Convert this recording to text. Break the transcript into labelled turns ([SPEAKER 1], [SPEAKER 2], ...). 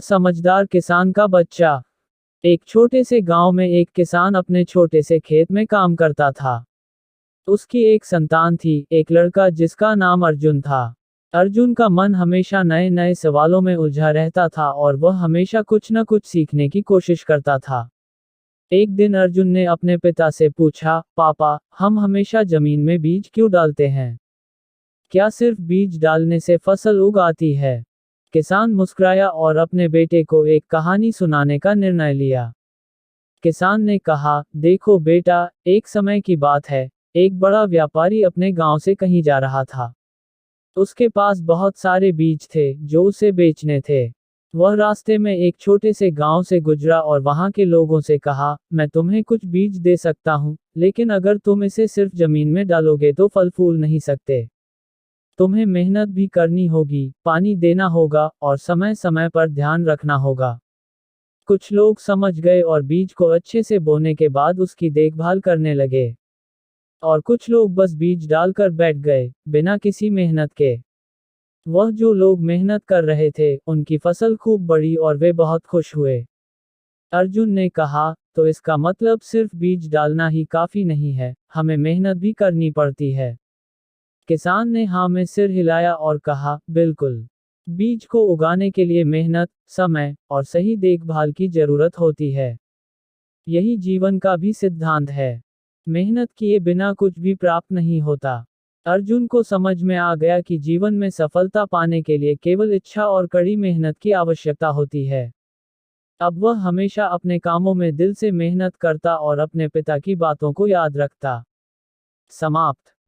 [SPEAKER 1] समझदार किसान का बच्चा। एक छोटे से गांव में एक किसान अपने छोटे से खेत में काम करता था। उसकी एक संतान थी, एक लड़का जिसका नाम अर्जुन था। अर्जुन का मन हमेशा नए नए सवालों में उलझा रहता था और वह हमेशा कुछ न कुछ सीखने की कोशिश करता था। एक दिन अर्जुन ने अपने पिता से पूछा, पापा, हम हमेशा जमीन में बीज क्यों डालते हैं? क्या सिर्फ बीज डालने से फसल उग आती है? किसान मुस्कुराया और अपने बेटे को एक कहानी सुनाने का निर्णय लिया। किसान ने कहा, देखो बेटा, एक समय की बात है। एक बड़ा व्यापारी अपने गांव से कहीं जा रहा था। उसके पास बहुत सारे बीज थे जो उसे बेचने थे। वह रास्ते में एक छोटे से गांव से गुजरा और वहां के लोगों से कहा, मैं तुम्हें कुछ बीज दे सकता हूं, लेकिन अगर तुम इसे सिर्फ जमीन में डालोगे तो फल फूल नहीं सकते। तुम्हें मेहनत भी करनी होगी, पानी देना होगा और समय समय पर ध्यान रखना होगा। कुछ लोग समझ गए और बीज को अच्छे से बोने के बाद उसकी देखभाल करने लगे। और कुछ लोग बस बीज डालकर बैठ गए, बिना किसी मेहनत के। वह जो लोग मेहनत कर रहे थे, उनकी फसल खूब बढ़ी और वे बहुत खुश हुए। अर्जुन ने कहा, तो इसका मतलब सिर्फ बीज डालना ही काफी नहीं है, हमें मेहनत भी करनी पड़ती है। किसान ने हाँ में सिर हिलाया और कहा, बिल्कुल। बीज को उगाने के लिए मेहनत, समय और सही देखभाल की जरूरत होती है। यही जीवन का भी सिद्धांत है। मेहनत किए बिना कुछ भी प्राप्त नहीं होता। अर्जुन को समझ में आ गया कि जीवन में सफलता पाने के लिए केवल इच्छा और कड़ी मेहनत की आवश्यकता होती है। अब वह हमेशा अपने कामों में दिल से मेहनत करता और अपने पिता की बातों को याद रखता। समाप्त।